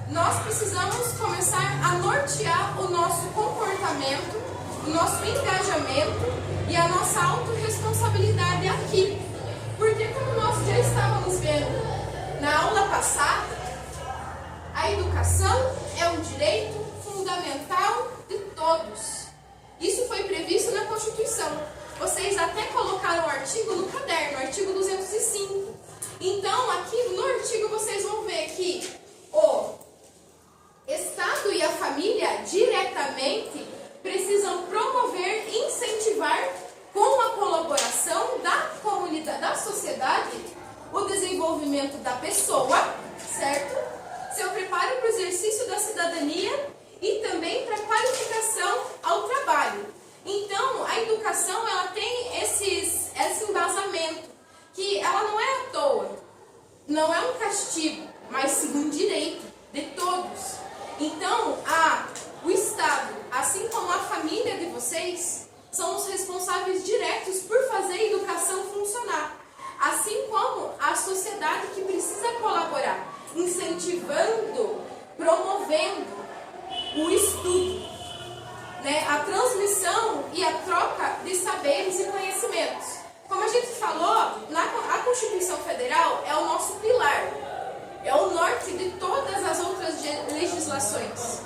nós precisamos começar a nortear o nosso comportamento, o nosso engajamento e a nossa autorresponsabilidade aqui. Porque como nós já estávamos vendo na aula passada, a educação é um direito fundamental de todos. Isso foi previsto na Constituição. Vocês até colocaram o artigo no caderno, artigo 205. Então, aqui no artigo vocês vão ver que o Estado e a família diretamente precisam promover e incentivar, com a colaboração da comunidade, da sociedade, o desenvolvimento da pessoa, certo? Seu preparo para o exercício da cidadania e também para a qualificação ao trabalho. Então, a educação ela tem esse embasamento, que ela não é à toa, não é um castigo, mas sim um direito de todos. Então, o Estado, assim como a família de vocês, são os responsáveis diretos por fazer a educação funcionar. Assim como a sociedade que precisa colaborar, incentivando, promovendo o estudo, né, a transmissão e a troca de saberes e conhecimentos. Como a gente falou, a Constituição Federal é o nosso pilar, é o norte de todas as outras legislações.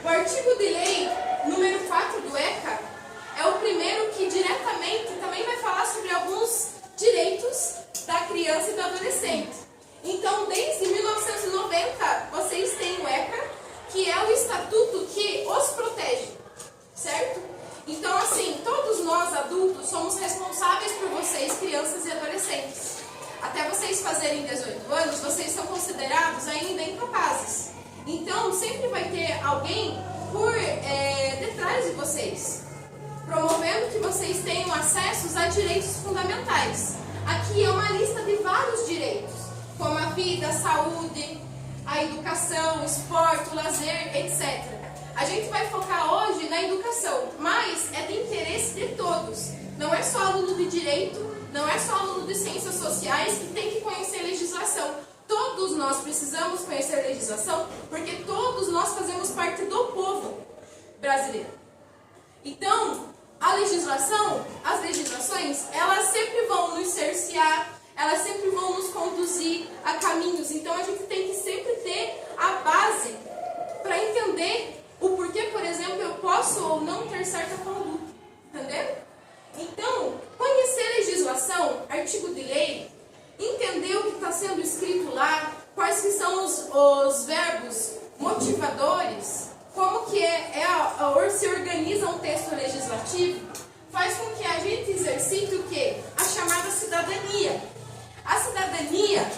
O artigo de lei número 4 do ECA é o primeiro que diretamente também vai falar sobre alguns direitos da criança e do adolescente. Então, desde 1990, vocês têm o ECA, que é o estatuto que os protege, certo? Então, assim, todos nós adultos somos responsáveis por vocês, crianças e adolescentes. Até vocês fazerem 18 anos, vocês são considerados ainda incapazes. Então, sempre vai ter alguém por detrás de vocês, promovendo que vocês tenham acesso a direitos fundamentais. Aqui é uma lista de vários direitos, como a vida, a saúde, a educação, o esporte, o lazer, etc. A gente vai focar hoje na educação, mas é de interesse de todos. Não é só aluno de direito, não é só aluno de ciências sociais que tem que conhecer legislação. Todos nós precisamos conhecer legislação, porque todos nós fazemos parte do povo brasileiro. Então, a legislação, as legislações, elas sempre vão nos cercear, elas sempre vão nos conduzir a caminhos. Então, a gente tem que sempre ter a base para entender o porquê, por exemplo, eu posso ou não ter certa conduta. Entendeu? Então, conhecer a legislação, artigo de lei, entender o que está sendo escrito lá, quais que são os verbos motivadores, como que se organiza um texto legislativo, faz com que a gente exercite o quê? A chamada cidadania. A cidadania,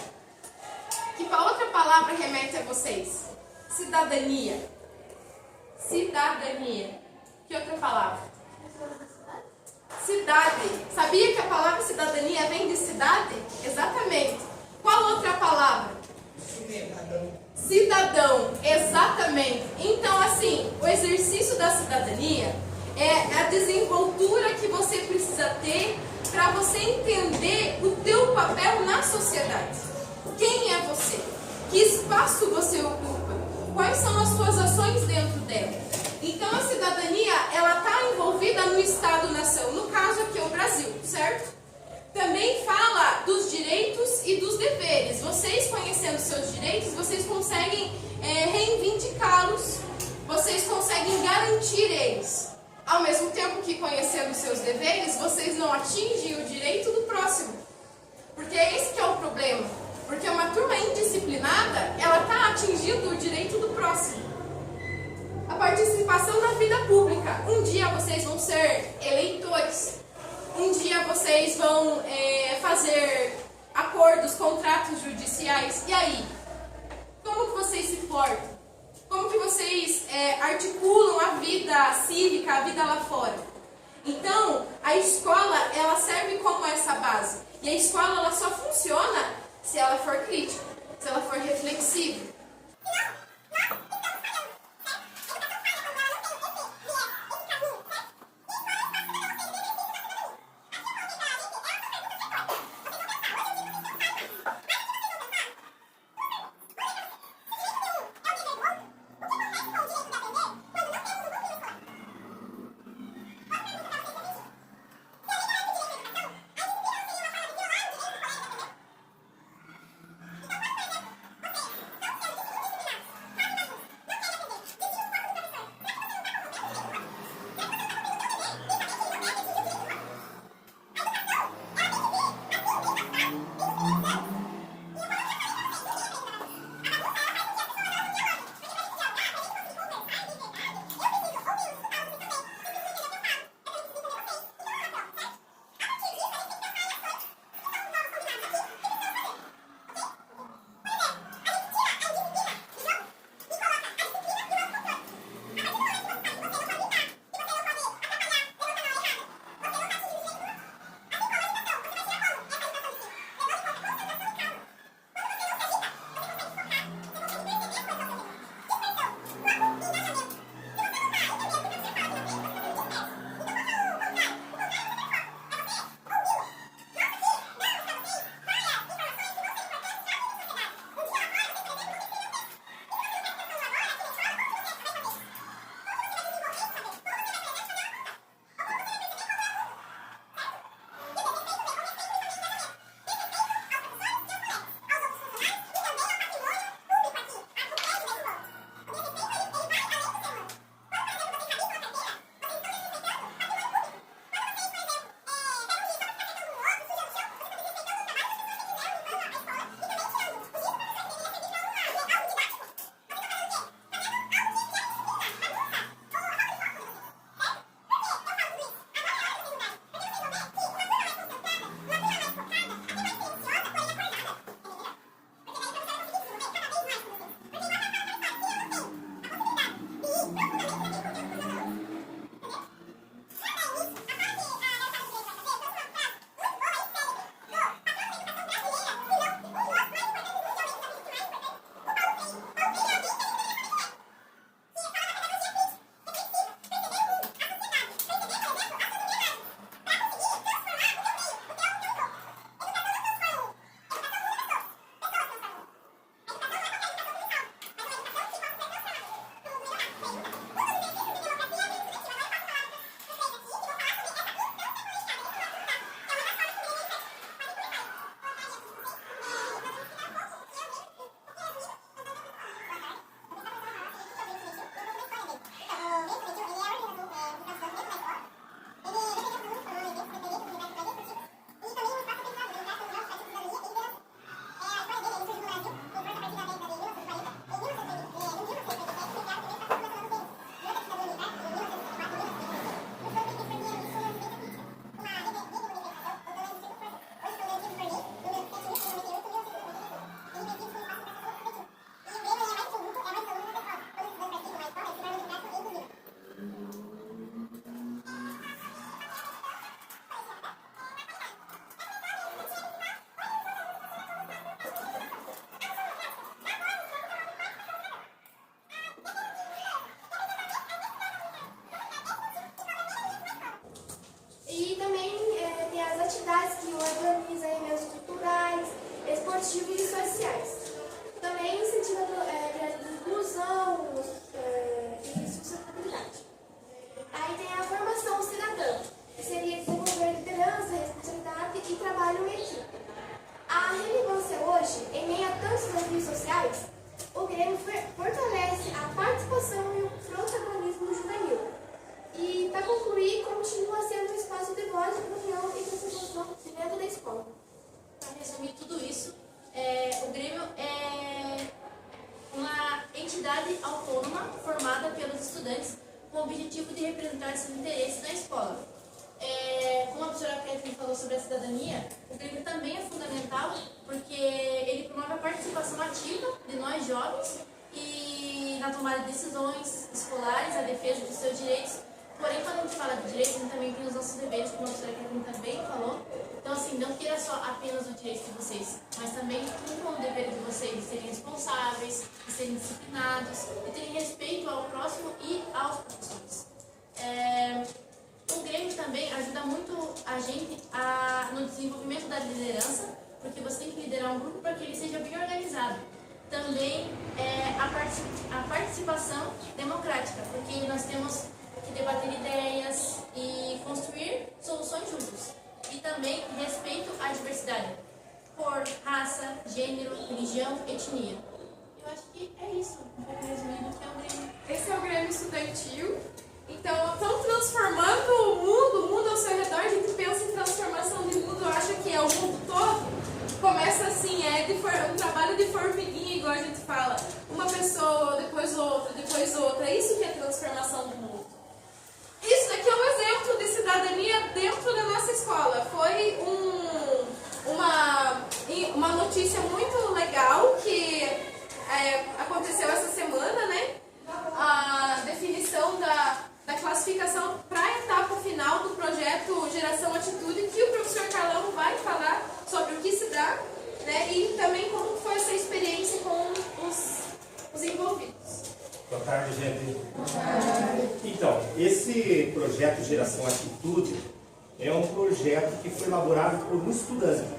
que para outra palavra remete a vocês? Cidadania. Cidadania. Que outra palavra? Cidade. Sabia que a palavra cidadania vem de cidade? Exatamente. Qual outra palavra? Cidadão. Exatamente. Então, assim, o exercício da cidadania é a desenvoltura que você precisa ter para você entender o teu papel na sociedade. Quem é você? Que espaço você ocupa? Quais são as suas ações dentro dela? Então, a cidadania, ela está envolvida no Estado-nação, no caso aqui o Brasil, certo? Também fala dos direitos e dos deveres. Vocês conhecendo seus direitos, vocês conseguem reivindicá-los, vocês conseguem garantir eles. Ao mesmo tempo que conhecendo seus deveres, vocês não atingem o direito do próximo. Porque esse que é o problema. Porque uma turma indisciplinada, ela está atingindo o direito do próximo. A participação na vida pública. Um dia vocês vão ser eleitores. Um dia vocês vão fazer acordos, contratos judiciais. E aí? Como que vocês se portam? Como que vocês articulam a vida cívica, a vida lá fora? Então, a escola, ela serve como essa base. E a escola, ela só funciona se ela for crítica, se ela for reflexiva. participação e o protagonismo juvenil. E, para concluir, continua sendo um espaço de voz, opinião e participação dentro da escola. Para resumir tudo isso, o Grêmio é uma entidade autônoma formada pelos estudantes com o objetivo de representar seus interesses na escola. Como a professora Kathleen falou sobre a cidadania, o Grêmio também é fundamental porque ele promove a participação ativa de nós jovens e na tomada de decisões escolares, a defesa dos seus direitos. Porém, quando a gente fala de direitos, a gente também tem os nossos deveres, como a professora Kathleen também falou. Então, assim, não queira só apenas o direito de vocês, mas também cumpram o dever de vocês de serem responsáveis, de serem disciplinados, de terem respeito ao próximo e aos professores. O Grêmio também ajuda muito a gente no desenvolvimento da liderança, porque você tem que liderar um grupo para que ele seja bem organizado. Também a participação democrática, porque nós temos que debater ideias e construir soluções juntos. E também respeito à diversidade, cor, raça, gênero, religião, etnia. Eu acho que é isso, um pouco resumido o que é o Grêmio. Esse é o Grêmio Estudantil. Então, estão transformando o mundo ao seu redor. A gente pensa em transformação de mundo, acha que é o mundo todo. Começa assim, um trabalho de formiguinha, igual a gente fala. Uma pessoa, depois outra, depois outra. Isso que é transformação do mundo. Isso daqui é um exemplo de cidadania dentro da nossa escola. Foi uma notícia muito legal que aconteceu essa semana, né? A definição da classificação para a etapa final do projeto Geração Atitude, que o professor Carlão vai falar sobre o que se dá, né? E também como foi essa experiência com os envolvidos. Boa tarde, gente. Boa tarde. Então, esse projeto Geração Atitude é um projeto que foi elaborado por um estudante.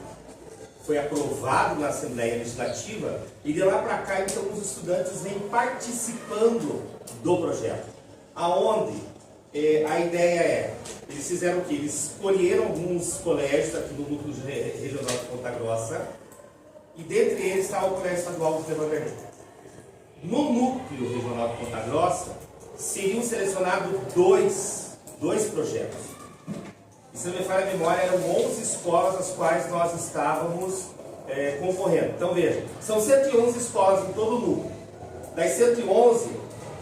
Foi aprovado na Assembleia Legislativa e de lá para cá, então, os estudantes vêm participando do projeto. Aonde a ideia eles fizeram o quê? Eles escolheram alguns colégios aqui no núcleo regional de Ponta Grossa e dentre eles está o Colégio Estadual de Vanderlei. No núcleo regional de Ponta Grossa, seriam selecionados dois projetos. E se não me falha a memória, eram 11 escolas as quais nós estávamos concorrendo. Então veja, são 111 escolas em todo o núcleo. Das 111,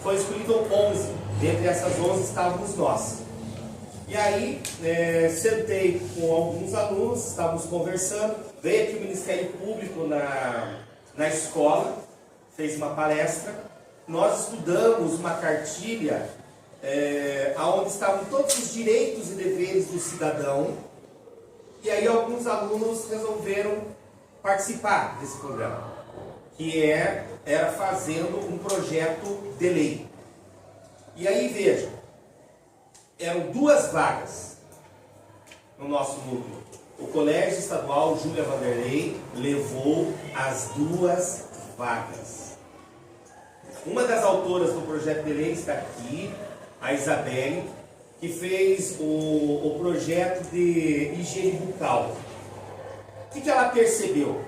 foi escolhido 11. Dentre essas 11 estávamos nós. E aí, sentei com alguns alunos, estávamos conversando, veio aqui o Ministério Público na escola, fez uma palestra, nós estudamos uma cartilha onde estavam todos os direitos e deveres do cidadão, e aí alguns alunos resolveram participar desse programa, que era fazendo um projeto de lei. E aí veja, eram 2 vagas no nosso núcleo. O Colégio Estadual Júlia Vanderlei levou as 2 vagas. Uma das autoras do projeto de lei está aqui, a Isabelle, que fez o projeto de higiene bucal. O que ela percebeu?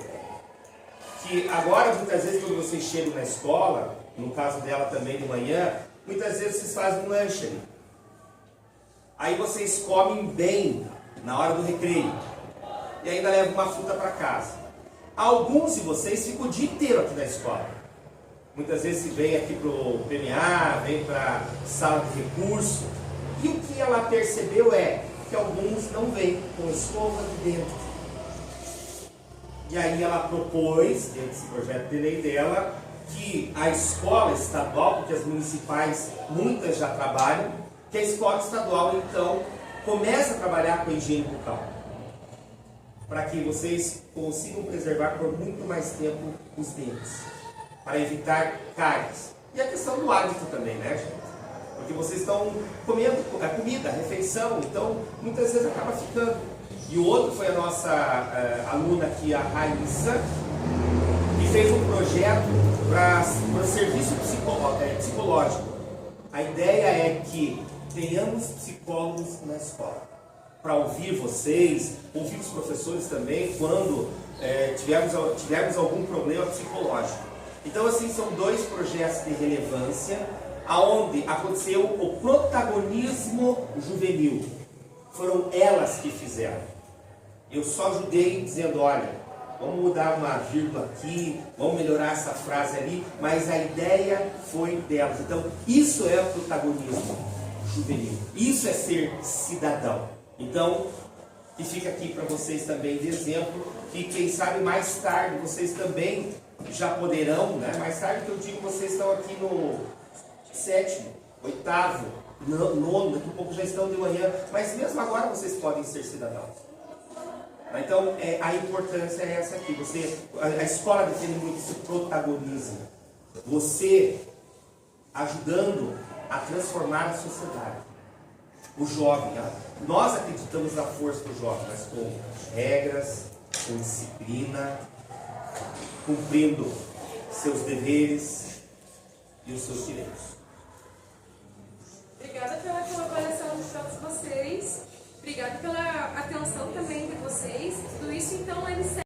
Que agora, muitas vezes, quando vocês chegam na escola, no caso dela também de manhã, muitas vezes vocês fazem um lanche ali. Aí vocês comem bem na hora do recreio. E ainda levam uma fruta para casa. Alguns de vocês ficam o dia inteiro aqui na escola. Muitas vezes vem aqui para o PMA, vem para a sala de recurso. E o que ela percebeu é que alguns não vêm com escova de dentro. E aí ela propôs, dentro desse projeto de lei dela, que a escola estadual, porque as municipais, muitas já trabalham, que a escola estadual, então, comece a trabalhar com a higiene bucal. Para que vocês consigam preservar por muito mais tempo os dentes. Para evitar cáries. E a questão do hábito também, né, gente? Porque vocês estão comendo a comida, a refeição, então, muitas vezes acaba ficando. E o outro foi a nossa aluna aqui, a Raíssa, que fez um projeto para serviço psicológico. A ideia é que tenhamos psicólogos na escola, para ouvir vocês, ouvir os professores também, quando tivermos algum problema psicológico. Então, assim, são 2 projetos de relevância aonde aconteceu o protagonismo juvenil. Foram elas que fizeram. Eu só ajudei dizendo, olha, vamos mudar uma vírgula aqui, vamos melhorar essa frase ali, mas a ideia foi delas. Então, isso é o protagonismo juvenil. Isso é ser cidadão. Então, e fica aqui para vocês também de exemplo, que quem sabe mais tarde vocês também já poderão, né? Mais tarde que eu digo, vocês estão aqui no 7º, 8º, 9º, daqui a pouco já estão de manhã, mas mesmo agora vocês podem ser cidadãos. Então, a importância é essa aqui. A escola defende muito esse protagonismo. Você ajudando a transformar a sociedade. O jovem, nós acreditamos na força do jovem, mas com regras, com disciplina, cumprindo seus deveres e os seus direitos. Obrigada pela colaboração de todos vocês. Obrigada pela atenção também de vocês. Tudo isso, então, eles